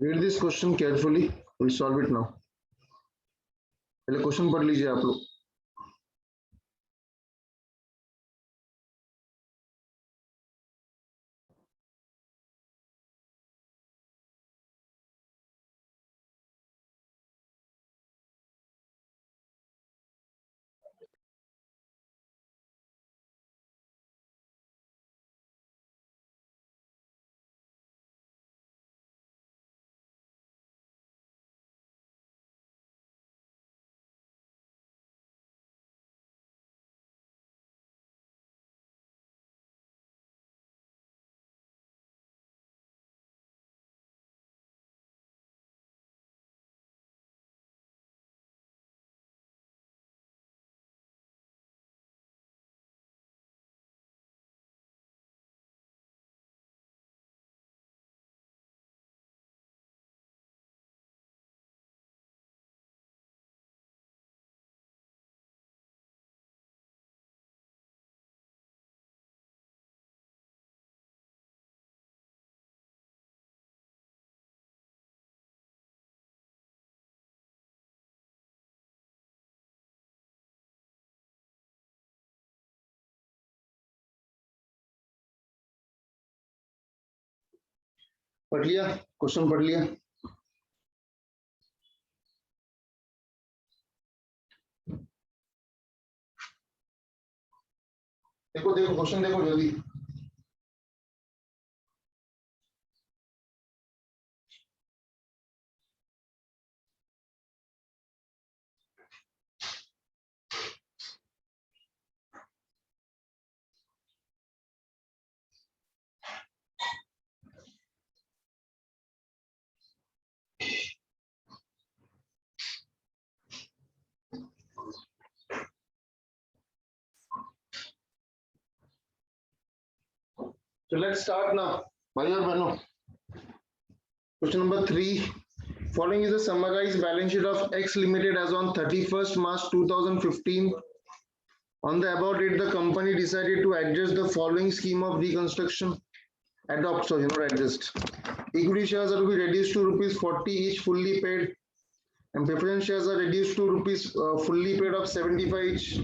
Read this question carefully. We'll solve it now. पहले question पढ़ लीजिए आप लोग. पढ़ लिया? क्वेश्चन पढ़ लिया? देखो देखो क्वेश्चन देखो जल्दी. So let's start now. भाई और बहनों. Question number 3. Following is a summarized balance sheet of X Limited as on 31st March 2015. On the above date, the company decided to adjust the following scheme of reconstruction. Adopt, sorry, not adjust. Equity shares are to be reduced to rupees 40 each, fully paid, and preference shares are reduced to rupees fully paid of 75 each.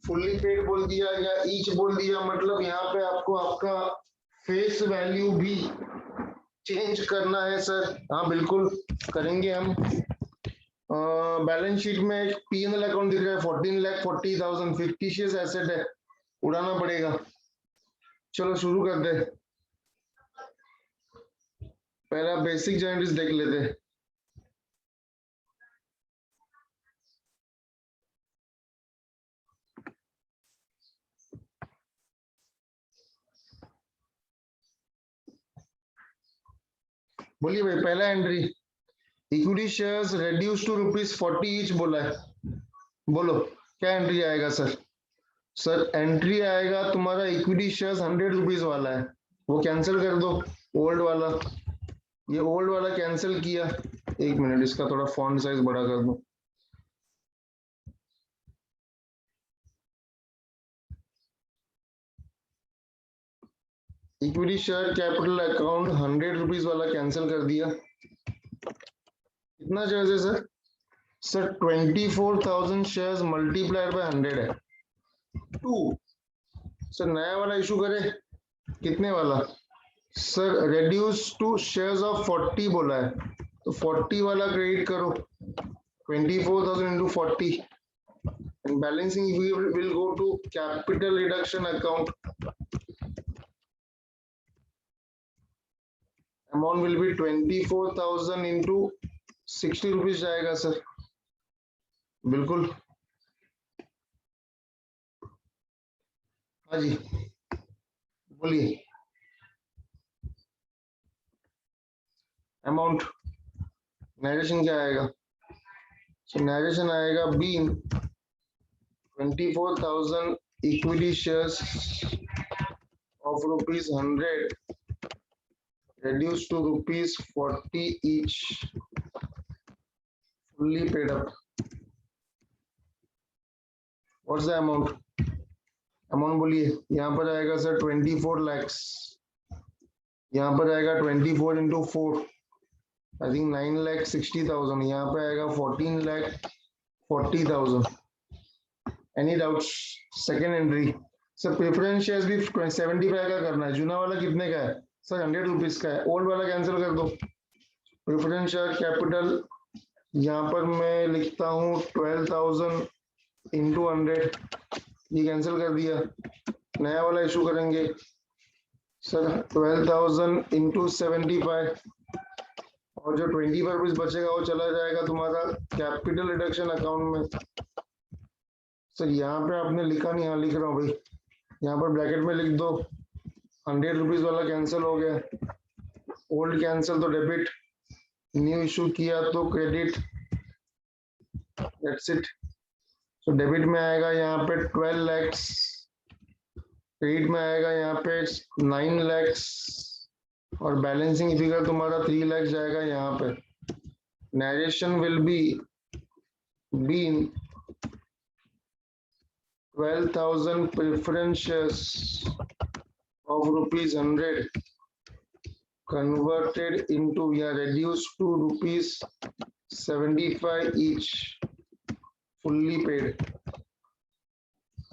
Fully paid बोल दिया या each बोल दिया, मतलब यहाँ पे आपको आपका फेस वैल्यू भी चेंज करना है सर. हाँ बिल्कुल करेंगे हम. बैलेंस शीट में P&L अकाउंट दिख रहा है 14,40,000 फिक्टिशियस एसेट है, उड़ाना पड़ेगा. चलो शुरू कर दे. पहला बेसिक जर्नलिस्ट देख लेते हैं. बोलिए भाई. पहला entry equity shares reduce to rupees 40 each बोला है. बोलो क्या एंट्री आएगा सर? सर एंट्री आएगा तुम्हारा इक्विटी शेयर्स 100 रुपीज वाला है, वो कैंसिल कर दो. ओल्ड वाला, ये ओल्ड वाला कैंसिल किया. एक मिनट, इसका थोड़ा फॉन्ट साइज बड़ा कर दो. Equity share capital account 100 rupees वाला कैंसिल कर दिया. कितना शेयर है sir? Sir 24,000 shares multiplied by 100 है 2. सर नया वाला इशू करे. कितने वाला? Sir reduce to shares of 40 बोला है, तो 40 वाला क्रेडिट करो. 24,000 into 40 and balancing will go to capital reduction account. Amount will be 24,000 into 60 rupees जाएगा सर. बिल्कुल. हाँ जी बोलिए. अमाउंट नरेशन क्या आएगा? सो नरेशन आएगा being 24,000 equity shares of rupees 100 reduced to rupees 40 each, fully paid up. What's the amount? Amount बोलिए. यहाँ पर आएगा सर 24 lakhs. यहाँ पर आएगा 24 into 4, आई थिंक 9,60,000, यहाँ पे आएगा 14,40,000। Any doubts? Second entry sir, preference shares भी 75 का करना है। जूना वाला कितने का है सर? 100 रुपीज का है। ओल्ड वाला कैंसिल कर दो। प्रेफरेंस शेयर कैपिटल यहाँ पर मैं लिखता हूँ 12,000 इंटू 100, ये कैंसिल कर दिया। नया वाला इशू करेंगे सर 12,000 इंटू 75, और जो 25 रुपीज बचेगा वो चला जाएगा तुम्हारा कैपिटल रिडक्शन अकाउंट में। सर यहाँ पे आपने लिखा नहीं, हाँ लिख रहा हूँ भाई, यहाँ पर ब्रैकेट में लिख दो 100 रुपीज वाला कैंसिल हो गया, ओल्ड कैंसिल तो डेबिट, न्यू इशू किया तो क्रेडिट, दैट्स इट। तो डेबिट में आएगा यहाँ पे 12 lakhs, क्रेडिट में आएगा यहाँ पे 9 lakhs, और बैलेंसिंग फिगर तुम्हारा 3 lakhs जाएगा यहाँ पे। Narration will be 12,000 preference shares of rupees 100 converted into, reduced to rupees 75 each, fully paid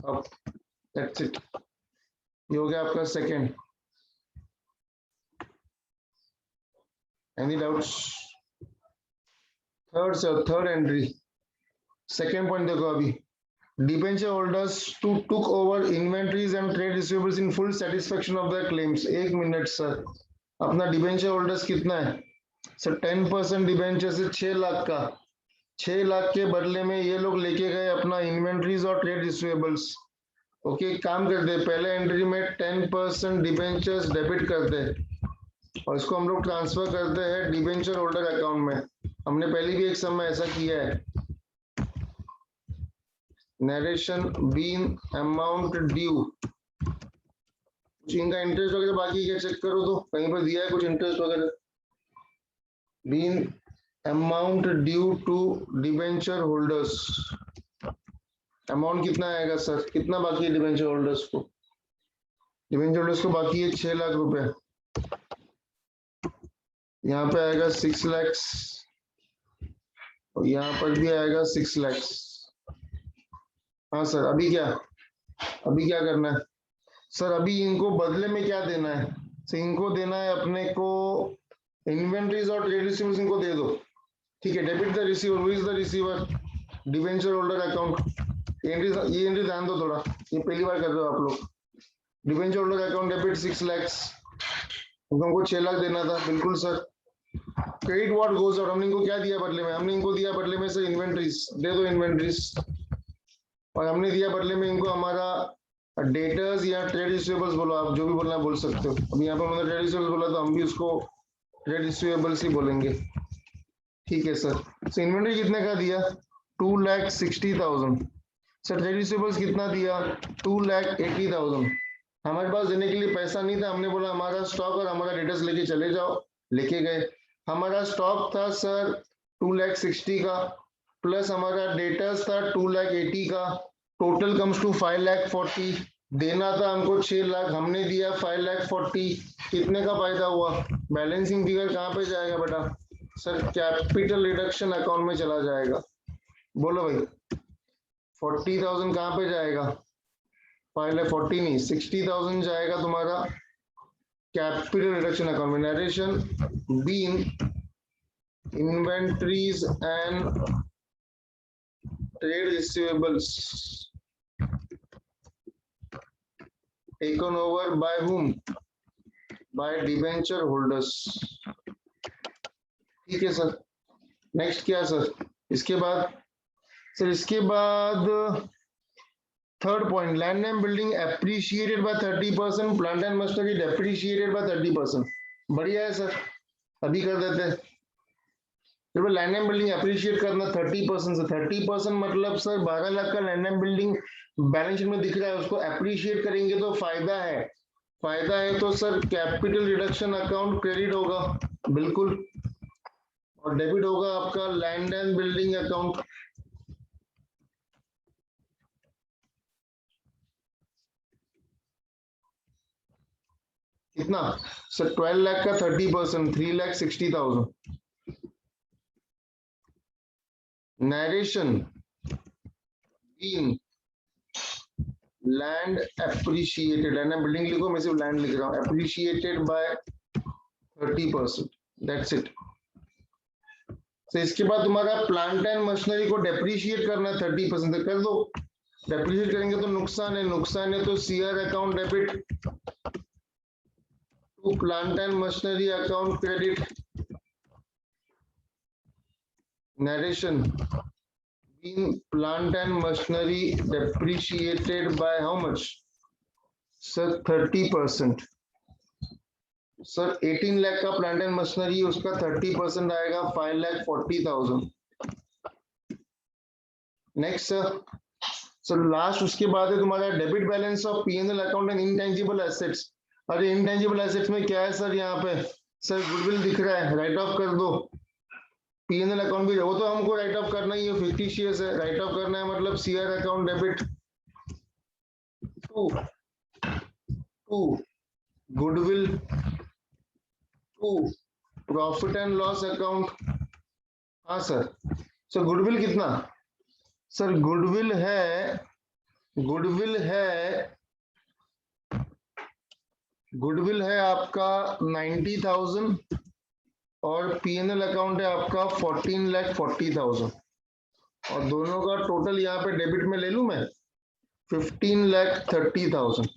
up, that's it। ये हो गया आपका second. Any doubts? Third sir, third entry, second point देखो अभी, debenture holders to took over inventories and trade receivables in full satisfaction of the claims. 1 minute sir, अपना debenture holders कितना है sir? 10% debenture से 6 लाख का, 6 लाख के बदले में ये लोग लेके गए अपना इन्वेंटरीज और ट्रेड रिसीवेबल्स। ओके, काम करते, पहले एंट्री में 10% डिबेंचर्स डेबिट करते हैं और इसको हम लोग ट्रांसफर करते हैं डिबेंचर होल्डर अकाउंट में। हमने पहले भी एक समय ऐसा किया है। नरेशन बीन अमाउंट ड्यू, कुछ इनका इंटरेस्ट वगैरह बाकी क्या चेक करो तो कहीं पर दिया है कुछ इंटरेस्ट वगैरह। Being amount due to debenture holders, amount कितना आएगा सर? कितना बाकी है डिबेंचर होल्डर्स को? डिबेंचर होल्डर्स को बाकी है 6 लाख रुपए, यहाँ पे आएगा 6 lakhs और यहाँ पर भी आएगा 6 lakhs। हाँ सर, अभी क्या करना है सर? अभी इनको बदले में क्या देना है सर? इनको देना है अपने को इन्वेंटरीज और ट्रेड रिसीवेबल्स, इनको दे दो, ठीक है। Debit the receiver, who is the receiver? Debenture holder account. ये एंट्री ध्यान दो थोड़ा, ये पहली बार कर रहे हो आप लोग। Debenture holder account debit 6 lakhs, हमको 6 लाख देना था, बिल्कुल sir. Credit what goes out, हमने इनको क्या दिया बदले में? हमने इनको दिया बदले में सर इन्वेंटरीज, दे दो इन्वेंटरीज, और हमने दिया बदले में इनको हमारा डेटर्स या ट्रेड रिसीवेबल्स, बोलो आप जो भी बोलना बोल सकते हो। अब यहाँ पर मैंने ट्रेड रिसीवेबल्स बोला तो हम भी उसको ट्रेड रिसीवेबल्स ही बोलेंगे, ठीक है सर। तो इन्वेंटरी कितने का दिया? 2,60,000। सर ट्रेड रिसीवेबल्स कितना दिया? 2,80,000। हमारे पास देने के लिए पैसा नहीं था, हमने बोला हमारा स्टॉक और हमारा डेटर्स लेके चले जाओ, लेके गए। हमारा स्टॉक था सर 2,60,000 का, प्लस हमारा डेटर्स था 2,80,000 का, टोटल कम्स टू 5,40,000। देना था हमको 6 लाख, हमने दिया 5,40,000। कितने का फायदा हुआ? बैलेंसिंग फिगर कहाँ पे जाएगा बेटा सर? कैपिटल रिडक्शन अकाउंट में चला जाएगा। बोलो भाई, 40,000 कहाँ पे जाएगा? 5,40,000 नहीं, 60,000 जाएगा तुम्हारा कैपिटल रिडक्शन अकाउंट में। Narration being inventories and trade receivables taken over by whom? By debenture holders, ठीक है सर। नेक्स्ट क्या सर? इसके बाद third point, land and building appreciated by 30%, plant and machinery depreciated by 30%। बढ़िया है sir, अभी कर देते हैं। फिर लैंड एंड बिल्डिंग एप्रिशिएट करना 30% से, 30% मतलब सर 12 लाख का land and building balance sheet में दिख रहा है, उसको एप्रिशिएट करेंगे तो फायदा है तो sir capital reduction account credit होगा, बिल्कुल, और डेबिट होगा आपका लैंड एंड बिल्डिंग अकाउंट। कितना सर? 12 लाख का 30%, 3,60,000। नरेशन बीन लैंड एप्रिशिएटेड, है ना, बिल्डिंग लिखो, मैं सिर्फ लैंड लिख रहा हूँ, एप्रिशिएटेड बाय 30%, दैट्स इट। तो इसके बाद तुम्हारा प्लांट एंड मशीनरी को डेप्रिशिएट करना है 30%, कर दो। डेप्रिशिएट करेंगे तो नुकसान है तो CR account debit to plant and machinery account credit narration in plant and machinery depreciated by how much? Sir 30%. Sir 18 lakh का प्लांट एंड मशीनरी, उसका 30% आएगा 5,40,000। नेक्स्ट सर लास्ट उसके बाद है तुम्हारा debit balance of PNL account and intangible assets. अरे intangible assets में क्या है सर, यहाँ पे सर गुडविल दिख रहा है, राइट ऑफ कर दो। पीएनएल अकाउंट भी वो तो हमको राइट ऑफ करना ही है, फिक्टिशियस है, राइट ऑफ करना है, मतलब CR account debit to goodwill to profit and loss account. हाँ सर, सर गुडविल कितना? सर गुडविल है आपका 90,000 और पीएनएल अकाउंट है आपका 14,40,000 और दोनों का टोटल यहाँ पे डेबिट में ले लूं मैं 15,30,000।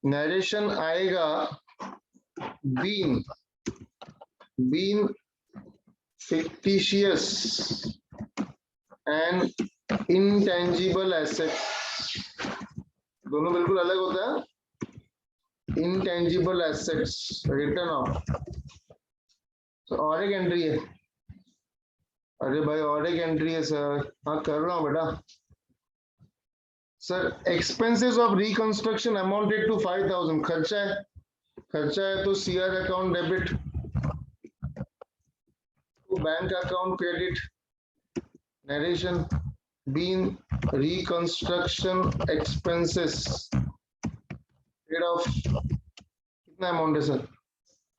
नरेशन आएगा been fictitious and intangible assets, दोनों बिल्कुल अलग होता है। intangible assets written off, तो और एक एंट्री है। अरे भाई और एक एंट्री है सर, हाँ कर रहा हूँ बेटा। Sir expenses of reconstruction amounted to 5,000, खर्चा है तो CR account debit to bank account credit narration being reconstruction expenses paid off, कितना अमाउंट है सर?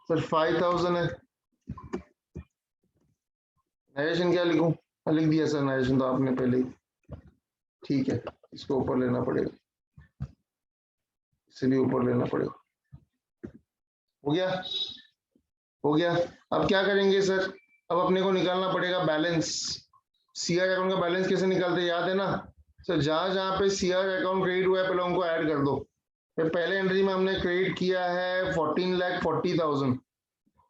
सर 5,000 है। नरेशन क्या लिखूं? लिख दिया सर नरेशन तो आपने पहले ही, ठीक है, इसको ऊपर लेना पड़ेगा, इसे भी ऊपर लेना पड़ेगा। हो गया। अब क्या करेंगे सर? अब अपने को निकालना पड़ेगा बैलेंस। सीआर अकाउंट का बैलेंस कैसे निकालते याद है ना सर? जहां पे सीआर अकाउंट क्रेडिट हुआ है पहले उनको ऐड कर दो। पहले एंट्री में हमने क्रेडिट किया है 14,40,000,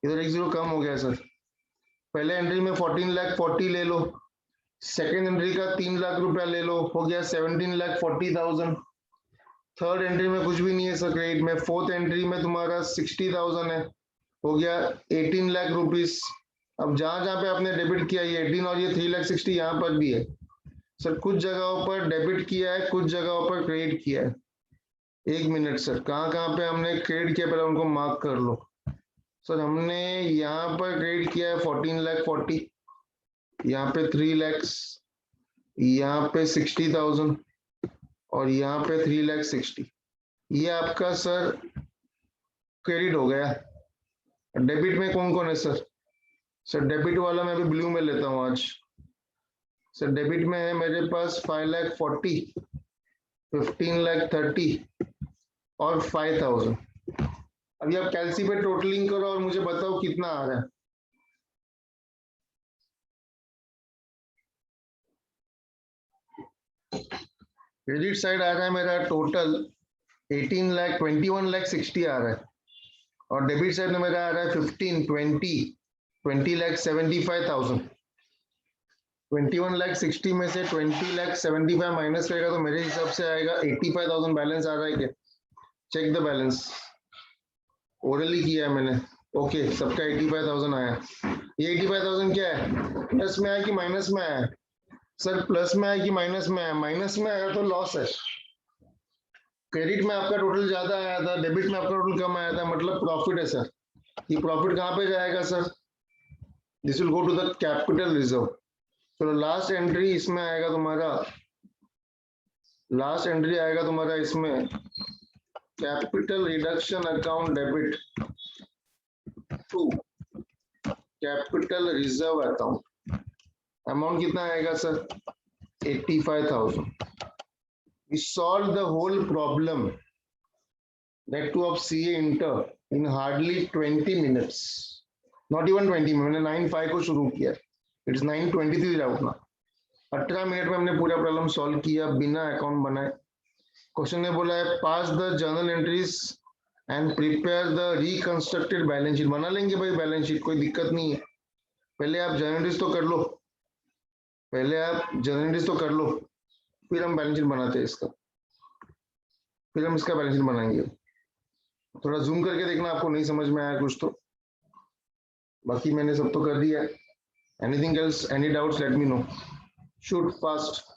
इधर एक जीरो कम हो गया सर। पहले एंट्री में 14,40,000 ले लो, सेकेंड एंट्री का 3 लाख रुपया ले लो, हो गया 17,40,000। थर्ड एंट्री में कुछ भी नहीं है सर क्रेडिट में। फोर्थ एंट्री में तुम्हारा 60,000 है, हो गया 18 लाख रुपीस। अब जहां पे आपने डेबिट किया ये 18 और ये 3,60,000 यहाँ पर भी है सर। कुछ जगहों पर डेबिट किया है, कुछ जगहों पर क्रेडिट किया है। एक मिनट सर, कहाँ पे हमने क्रेडिट किया पहले उनको मार्क कर लो सर। हमने यहाँ पर क्रेडिट किया है 14,40,000, यहाँ पे 3 लाख, यहाँ पे 60,000 और यहाँ पे 3,60,000। ये आपका सर क्रेडिट हो गया। डेबिट में कौन कौन है सर? सर डेबिट वाला मैं भी ब्लू में लेता हूँ आज। सर डेबिट में है मेरे पास 5,40,000, 15,30,000 और 5,000। अभी आप कैलसी पे टोटलिंग करो और मुझे बताओ कितना आ रहा है। क्रेडिट साइड आ रहा है मेरा टोटल 21,60,000 आ रहा है और डेबिट साइड में मेरा आ रहा है 20,75,000। 21,60,000 में से 20,75,000 माइनस करेगा तो मेरे हिसाब से आएगा 85,000 बैलेंस आ रहा है क्या? चेक द बैलेंस, ओरली किया है मैंने। ओके, सबका 85,000 आया। ये 85,000 क्या है? प्लस में आया कि माइनस में आया? सर प्लस में आया कि माइनस में आया? माइनस में आया तो लॉस है। क्रेडिट में आपका टोटल ज्यादा आया था, डेबिट में आपका टोटल कम आया था, मतलब प्रॉफिट है सर। ये प्रॉफिट कहाँ पे जाएगा sir? This will go to the capital reserve. चलो लास्ट एंट्री इसमें आएगा तुम्हारा, इसमें capital reduction account debit to capital reserve account. Amount कितना आएगा sir? 85,000. We solved the whole problem, that too of CA Inter, in hardly 20 minutes. Not even 20 minutes. मैंने 9:05 को शुरू किया. It's 9:23 आउट ना. 18 मिनट में हमने पूरा प्रॉब्लम सॉल्व किया बिना अकाउंट बनाए. क्वेश्चन ने बोला है pass the journal entries and prepare the reconstructed balance sheet. बना लेंगे भाई बैलेंस शीट, कोई दिक्कत नहीं है. पहले आप जर्नल एंट्रीज तो कर लो, फिर हम बैलेंस शीट बनाते हैं इसका, फिर हम इसका बैलेंस शीट बनाएंगे. थोड़ा जूम करके देखना, आपको नहीं समझ में आया कुछ तो. बाकी मैंने सब तो कर दिया है. Anything else, any doubts, let me know. Shoot fast.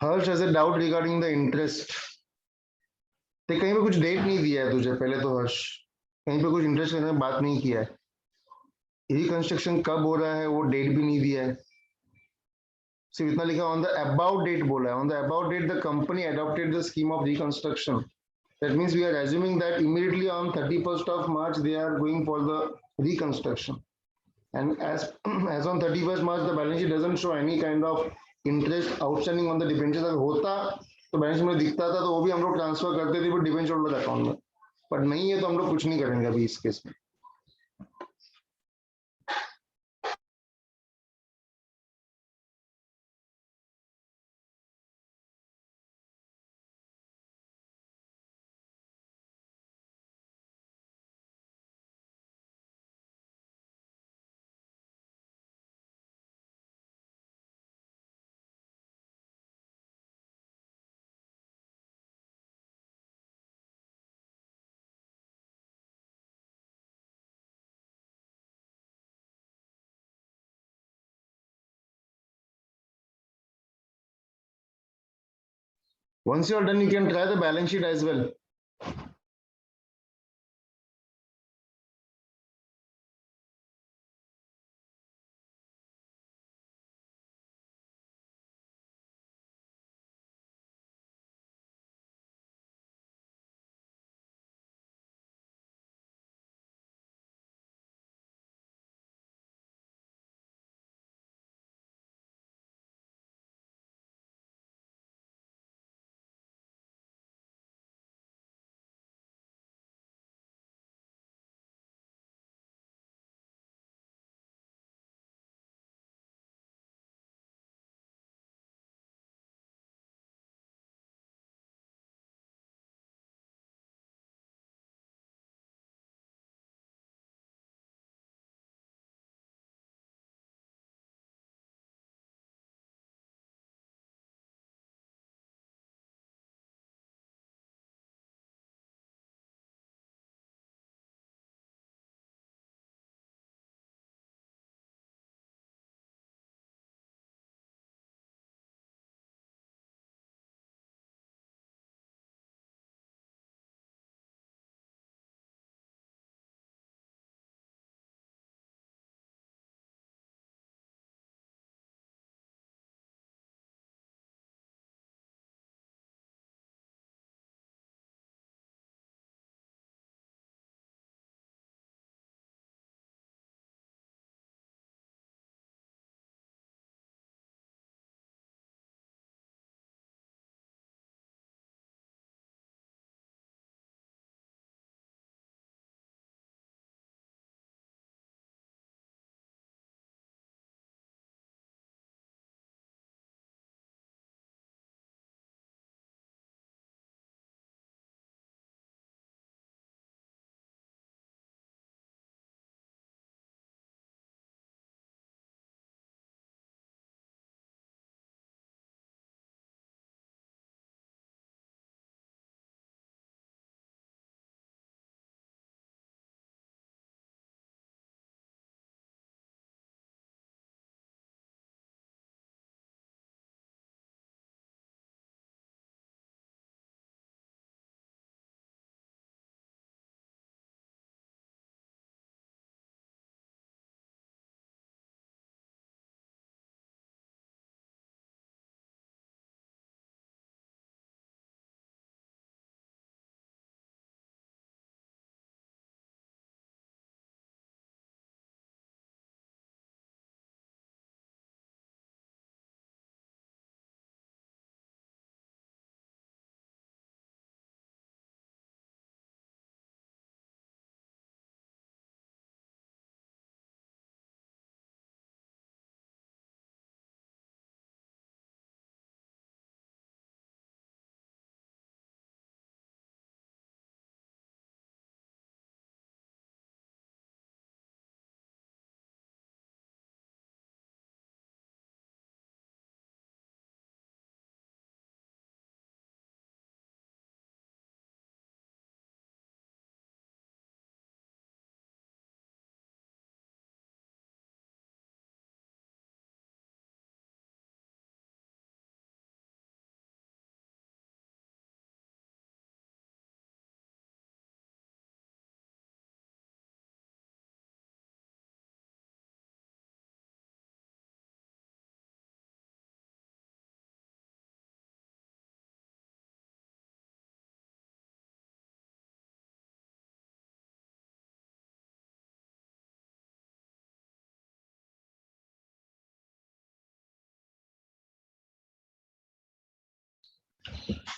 Harsh has a doubt regarding the interest. तो कहीं पे कुछ डेट नहीं दिया है तुझे पहले तो हर्ष, कहीं पे कुछ इंटरेस्ट करने में बात नहीं किया है. रिकंस्ट्रक्शन कब हो रहा है वो डेट भी नहीं दिया है. सिर्फ इतना लिखा ऑन द अबाउट डेट बोला है. On the about date the company adopted the scheme of reconstruction. That means we are assuming that immediately on 31st of March they are going for the reconstruction. And as on 31st March the balance sheet doesn't show any kind of interest outstanding on the debentures. अगर होता तो balance में दिखता था तो वो भी हम लोग ट्रांसफर करते थे डिबेंचर होल्डर अकाउंट में, पर नहीं है तो हम लोग कुछ नहीं करेंगे अभी इस केस में. Once you are done, you can try the balance sheet as well.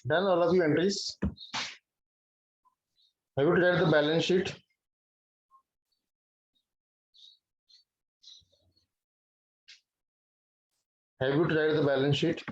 Done all of your entries. Have you tried the balance sheet? Have you tried the balance sheet?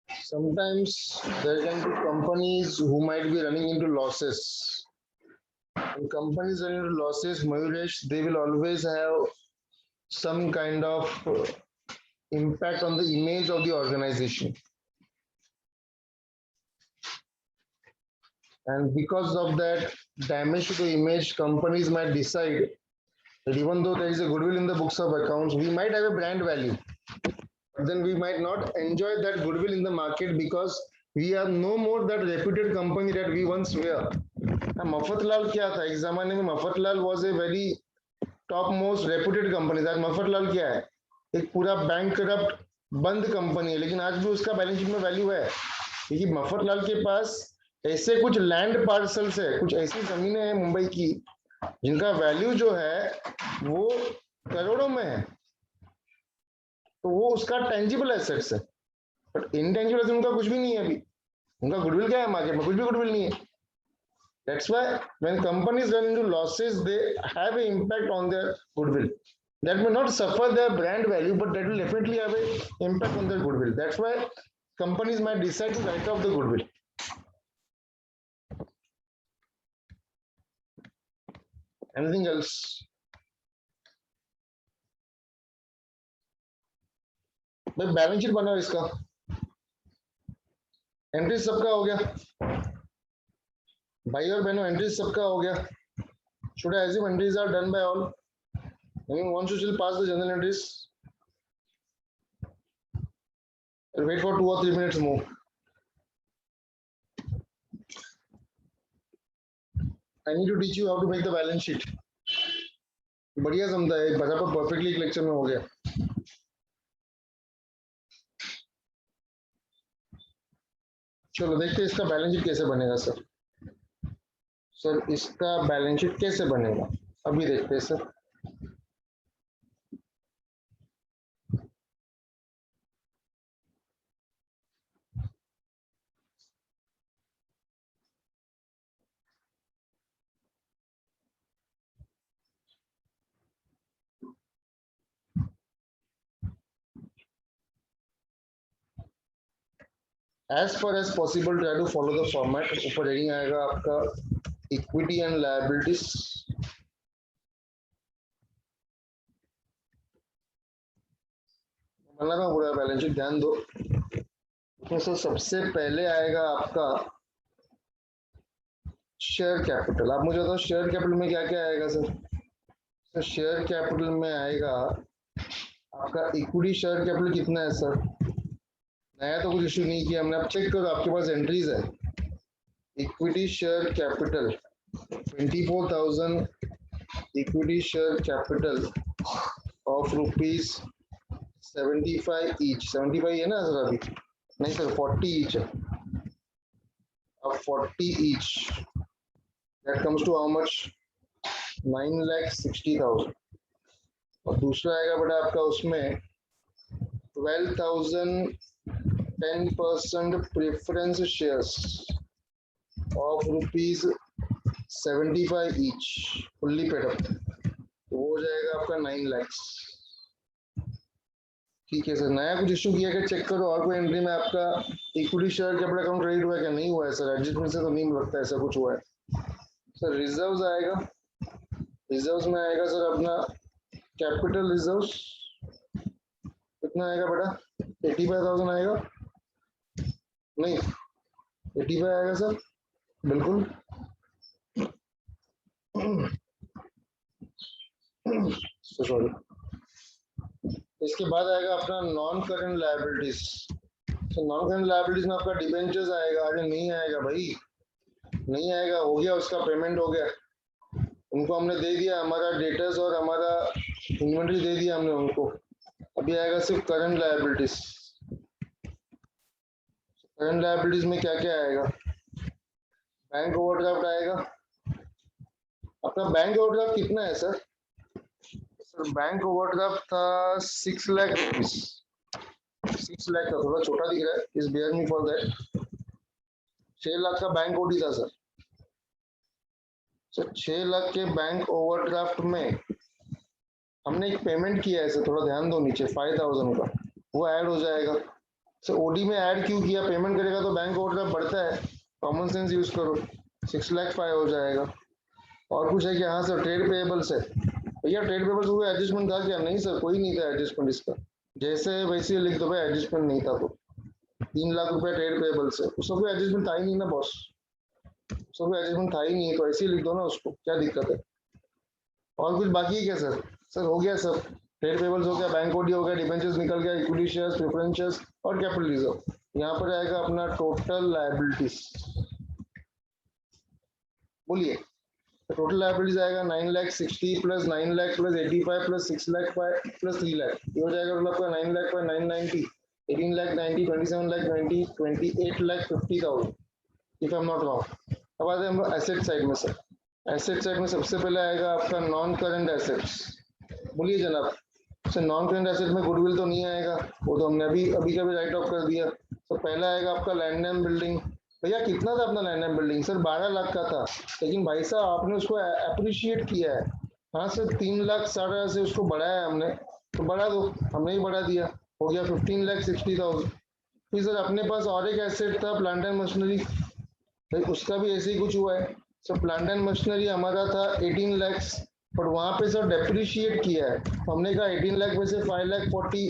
Sometimes there can be companies who might be running into losses. And companies running into losses, Mayuresh, they will always have some kind of impact on the image of the organization. And because of that damage to the image, companies might decide that even though there is a goodwill in the books of accounts, we might have a brand value. But then we might not enjoy that goodwill in the market because we are no more that reputed company that we once were. Mafatlal क्या था एक जमाने में Mafatlal was a very top most reputed company आज मफतलाल क्या है एक पूरा बैंक करप्ट बंद कंपनी है लेकिन आज भी उसका बैलेंस शीट में वैल्यू है क्योंकि मफतलाल के पास ऐसे कुछ लैंड पार्सल्स है कुछ ऐसी जमीनें हैं मुंबई की जिनका वैल्यू जो है वो करोड़ों में है तो वो उसका टेंजिबल एसेट्स है बट इनटेंजिबल एसेट उनका कुछ भी नहीं है अभी उनका गुडविल क्या है मार्केट में कुछ भी गुडविल नहीं है. That's why when companies run into losses, they have an impact on their goodwill. That may not suffer their brand value, but that will definitely have an impact on their goodwill. That's why companies might decide to write off the goodwill. Anything else? भाई balance sheet बना इसका entry सबका हो गया भाई और बहनों entries सबका हो गया should I assume entries are done by all anyone wants to still pass the journal entries I'll wait for 2 or 3 minutes more I need to teach you how to make the balance sheet बढ़िया समझा है बराबर perfectly एक lecture में हो गया चलो देखते हैं इसका बैलेंस शीट कैसे बनेगा सर इसका बैलेंस शीट कैसे बनेगा अभी देखते हैं sir as far as possible try to follow the format ऊपर हेडिंग आएगा आपका इक्विटी एंड लायबिलिटीज बनाना पूरा बैलेंस शीट ध्यान दो तो सर सबसे पहले आएगा आपका शेयर कैपिटल आप मुझे बताओ शेयर कैपिटल में क्या क्या आएगा सर शेयर कैपिटल में आएगा आपका इक्विटी शेयर कैपिटल कितना है सर नया तो कुछ इश्यू नहीं किया हमने आप चेक करो आपके पास एंट्रीज है equity share capital 24,000 equity share capital of rupees 75 each 75 है ना सर अभी नहीं सर 40 each है अब 40 each that comes to how much 9,60,000 और दूसरा आएगा बेटा आपका उसमें 12,000 10% preference shares of rupees 75 each fully paid up, तो हो जाएगा आपका 9 lakhs। ठीक है सर, नया कुछ इशू किया क्या चेक करो, और कोई एंट्री में आपका equity share capital account credit हुआ है क्या, नहीं हुआ है सर, एडजस्टमेंट से तो नहीं लगता ऐसा कुछ हुआ है सर। रिजर्व्स आएगा, रिजर्व्स में आएगा सर अपना कैपिटल रिजर्व्स कितना आएगा बेटा, 85,000 आएगा, नहीं 85 आएगा सर, बिल्कुल। सॉरी, इसके बाद आएगा अपना नॉन करेंट लायबिलिटीज। तो नॉन करेंट लायबिलिटीज में आपका डिबेंचर्स आएगा, आगे नहीं आएगा भाई, नहीं आएगा, हो गया उसका पेमेंट हो गया, उनको हमने दे दिया, हमारा डेटर्स और हमारा इन्वेंट्री दे दिया हमने उनको। अभी आएगा सिर्फ करंट लायबिलिटीज। करंट लायबिलिटीज में क्या क्या आएगा, बैंक ओवरड्राफ्ट आएगा। अपना बैंक ओवरड्राफ्ट कितना है सर? सर बैंक ओवरड्राफ्ट था 6 लाख रुपीज, 6 लाख का थोड़ा छोटा दिख रहा है, इस bear me for that. 6 lakh का बैंक ओडी था सर। सर 6 लाख के बैंक ओवरड्राफ्ट में हमने एक पेमेंट किया है सर, थोड़ा ध्यान दो नीचे 5,000 का, वो ऐड हो जाएगा सर। ओडी में ऐड क्यों किया, पेमेंट करेगा तो बैंक ओवरड्राफ्ट बढ़ता है, कॉमन सेंस यूज करो, 6 लाख 5 हो जाएगा। और कुछ है कि हाँ सर ट्रेड पेएबल्स है, भैया ट्रेड पेएबल्स हुए एडजस्टमेंट था क्या, नहीं सर कोई नहीं था एडजस्टमेंट इसका, जैसे वैसे लिख दो भाई, एडजस्टमेंट नहीं था तो 3 लाख रुपए ट्रेड पेएबल्स है, उसका कोई एडजस्टमेंट था ही नहीं ना बॉस, उसका कोई एडजस्टमेंट था ही नहीं, तो ऐसे ही लिख दो ना उसको, क्या दिक्कत है। और कुछ बाकी है क्या सर? सर हो गया सर, ट्रेड पेबल्स हो गया, बैंक ओडी हो गया, डिबेंचर्स निकल गया, इक्विटी शेयर्स, प्रेफरेंस शेयर्स और कैपिटल रिजर्व। यहाँ पर आएगा अपना टोटल लायबिलिटीज, बोलिए टोटल लायबिलिटीज आएगा 9 lakh 60 plus 9 lakh plus 85 plus 6 lakh 5 plus 3 lakh, ये हो जाएगा मतलब आपका 9 lakh 990, 18 lakh 90, 27 lakh 90, 28 lakh 50,000 if I am not wrong. अब आते हैं हम एसेट साइड में सर। एसेट साइड में सबसे पहले आएगा आपका नॉन करंट एसेट्स, बोलिए जनाब। सर नॉन करंट एसेट में गुडविल तो नहीं आएगा, वो तो हमने अभी का भी राइट ऑफ कर दिया। तो पहला आएगा आपका लैंड एंड बिल्डिंग। भैया कितना था अपना land and building? Sir 12 lakh का था, लेकिन भाई साहब आपने उसको अप्रिशिएट किया है। हाँ सर 3 लाख 60,000 से उसको बढ़ाया है हमने, तो बढ़ा दो, हमने ही बढ़ा दिया, हो गया 15 लाख 60,000। फिर सर अपने पास और एक एसेट था प्लांट एंड मशीनरी, उसका भी ऐसे ही कुछ हुआ है। सर प्लांट एंड मशीनरी हमारा था 18 लैक्स, पर वहां पे सर डेप्रिशिएट किया है, तो हमने कहा 18 लाख में से 5 लाख 40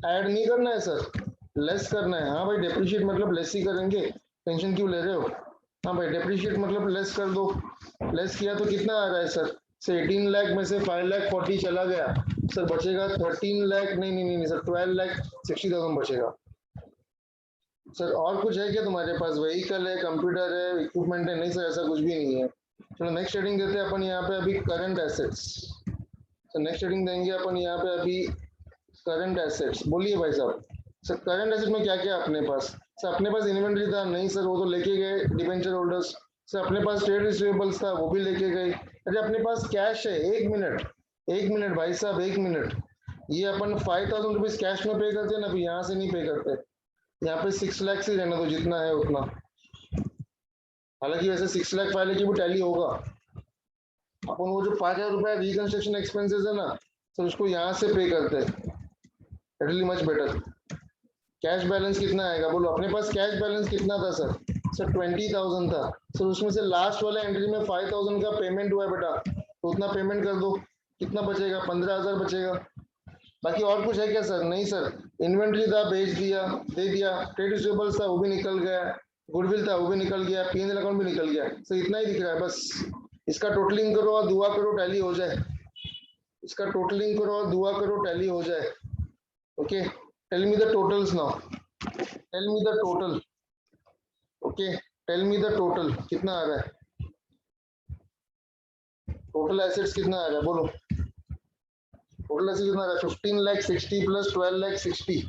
ऐड नहीं करना है सर, लेस करना है। हाँ भाई डेप्रिशिएट मतलब लेस ही करेंगे, टेंशन क्यों ले रहे हो। हाँ भाई डेप्रिशिएट मतलब लेस कर दो, लेस किया तो कितना आ रहा है सर? 18 लाख में से 5 लाख 40 चला गया सर, बचेगा 13 लाख, नहीं सर 12 लाख 60,000 बचेगा सर। और कुछ है क्या तुम्हारे पास? व्हीकल है, कंप्यूटर है, इक्विपमेंट है? नहीं सर ऐसा कुछ भी नहीं है। चलो नेक्स्ट हेडिंग देते हैं अपन यहाँ पे अभी करंट एसेट्स। तो नेक्स्ट हेडिंग देंगे अपन यहाँ पे अभी करंट एसेट्स। बोलिए भाई साहब, सर करंट एसेट में क्या क्या अपने पास? सर अपने पास इन्वेंट्री था, नहीं सर वो तो लेके गए डिबेंचर होल्डर्स। सर अपने पास ट्रेड रिसीवेबल्स था, वो भी लेके गए। अरे अपने पास कैश है, एक मिनट भाई साहब, 1 मिनट, ये अपन 5,000 रुपीज कैश में पे करते हैं ना, अभी यहाँ से नहीं पे करते, यहाँ पे 6 लाख से रहना दो, जितना है उतना। हालांकि वैसे 6 लाख 5 लाख की भी टैली होगा, अपन वो जो 5,000 रुपया रिकंस्ट्रक्शन एक्सपेंसेस है ना सर, उसको यहाँ से पे करते हैं, really much better. Cash balance कितना आएगा बोलो? अपने पास कैश बैलेंस कितना था सर? सर 20,000 था सर, उसमें से लास्ट वाला एंट्री में 5,000 का पेमेंट हुआ है बेटा, तो उतना पेमेंट कर दो, कितना बचेगा? 15,000 बचेगा। बाकी और कुछ है क्या सर? नहीं सर, इन्वेंट्री था बेच दिया, दे दिया, ट्रेड रिसीवेबल्स था वो भी निकल गया, गुडविल था वो भी निकल गया, पीएनएल अकाउंट भी निकल गया सर, इतना ही दिख रहा है बस। इसका टोटलिंग करो और दुआ करो टैली हो जाए, इसका टोटलिंग करो और दुआ करो टैली हो जाए। Okay tell me the totals now, tell me the total, okay tell me the total, कितना आ रहा है? टोटल एसेट्स कितना आ रहा है बोलो? टोटल एसेट्स कितना आ रहा है? 15 लाख 60 प्लस 12 लाख 60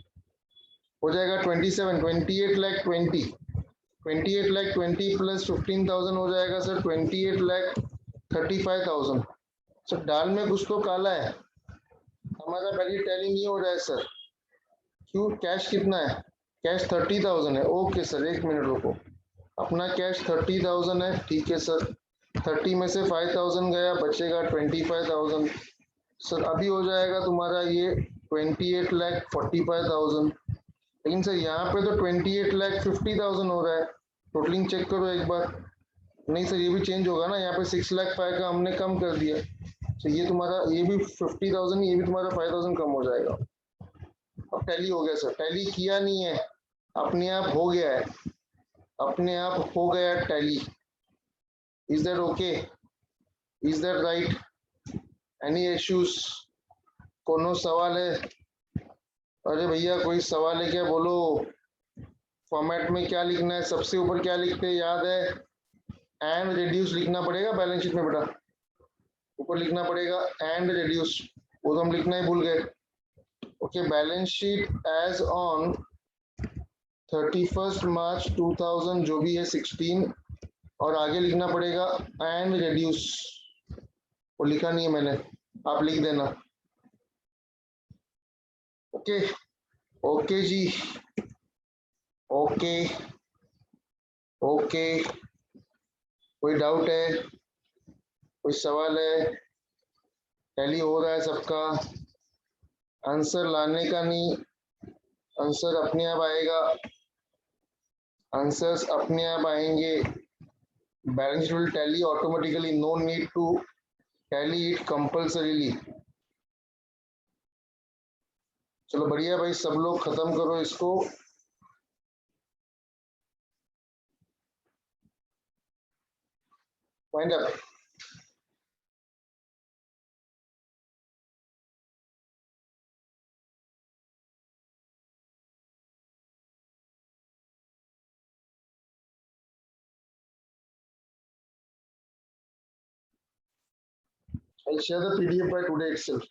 हो जाएगा 27, 28 लाख 20, 28 लाख 20 प्लस 15,000 हो जाएगा सर 28 लाख 35,000। सर दाल में कुछ तो काला है, हमारा पहली टैली नहीं हो रहा है सर, क्यों, कैश कितना है? कैश 30,000 है। ओके सर, एक मिनट रुको। अपना कैश 30,000 है, ठीक है सर। 30 में से 5,000 गया, बचेगा 25,000। सर अभी हो जाएगा तुम्हारा ये 28,45,000। लेकिन सर यहाँ पे तो 28,50,000 हो रहा है। टोटलिंग चेक करो एक बार। नहीं सर, ये भी चेंज होगा ना, यहाँ पे 6,05,000 का हमने कम कर दिया। तो ये तुम्हारा, ये भी 50,000, ये भी तुम्हारा 5,000 कम हो जाएगा। अब टैली हो गया सर, टैली किया नहीं है, अपने आप हो गया है, अपने आप हो गया tally. Is that okay? Is that right? Any issues? कोनो सवाल है? अरे भैया कोई सवाल है क्या, बोलो। फॉर्मेट में क्या लिखना है, सबसे ऊपर क्या लिखते हैं याद है? एंड रिड्यूस लिखना पड़ेगा बैलेंस शीट में बेटा, ऊपर लिखना पड़ेगा एंड रिड्यूस, वो तो हम लिखना ही भूल गए। Okay, balance sheet as on 31 March 2000 जो भी है 16, और आगे लिखना पड़ेगा एंड रिड्यूस। वो लिखा नहीं है मैंने, आप लिख देना। ओके, ओके जी, ओके, ओके। कोई डाउट है, कोई सवाल है? टैली हो रहा है सबका? आंसर लाने का नहीं, आंसर अपने आप आएगा, आंसर्स अपने आप आएंगे। Balance sheet will tally automatically, no need to tally it compulsorily. चलो बढ़िया भाई, सब लोग खत्म करो इसको। Wind up. I'll share the PDF by today itself.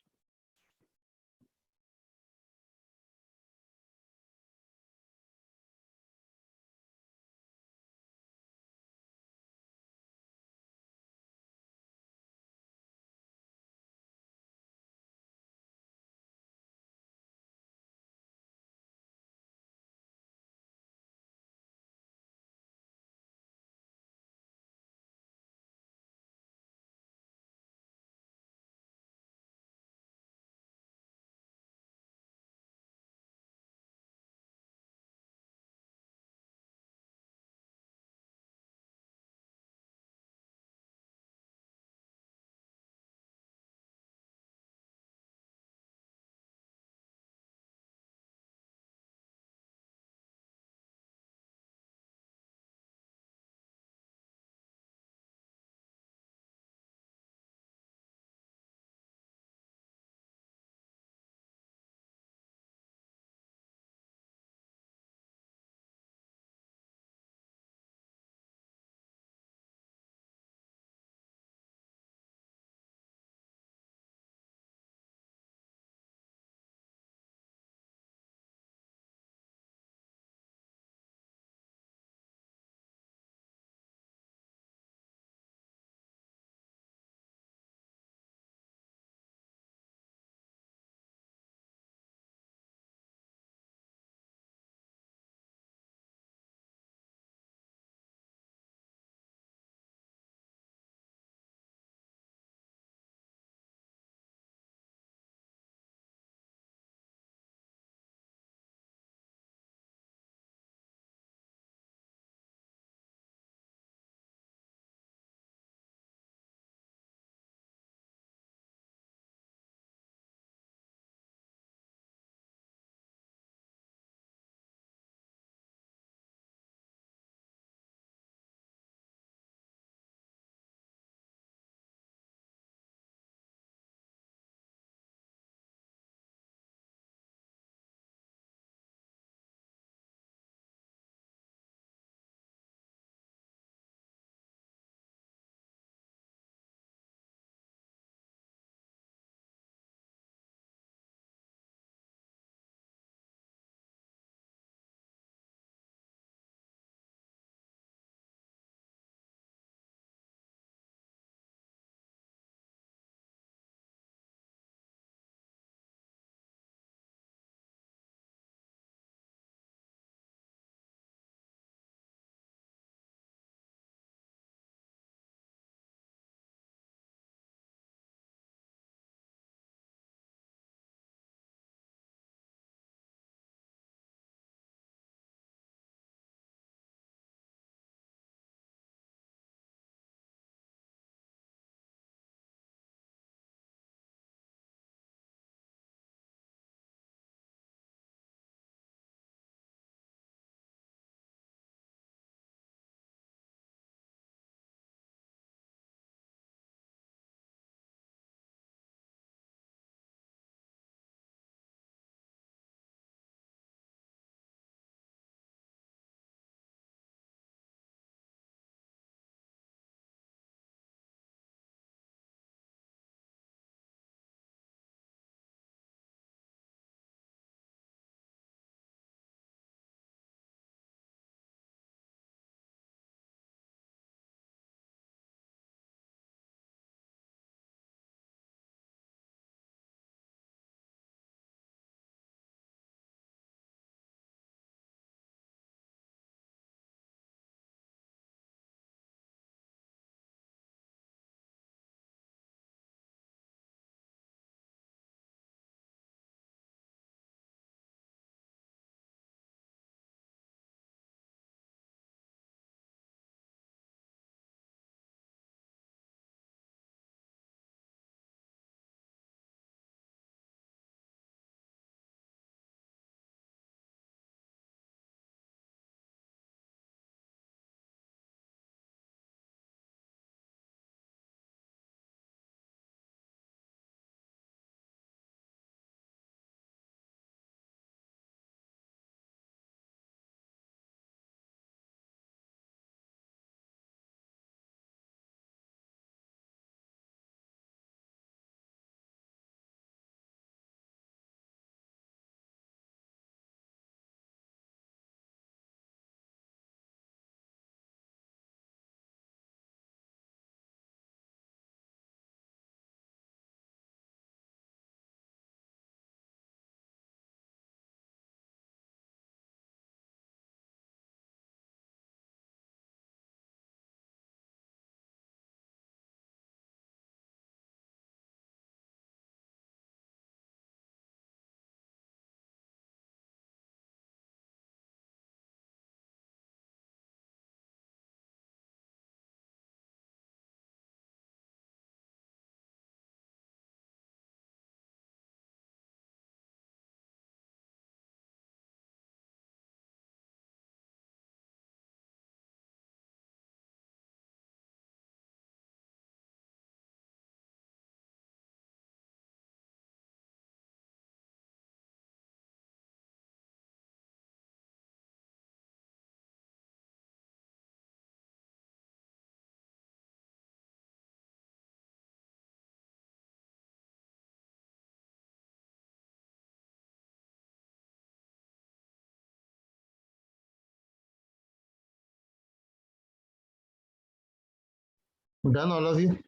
Done, all of you?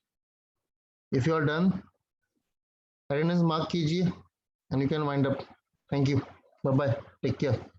If you are done, attendance mark कीजिए and you can wind up. Thank you. Bye bye. Take care.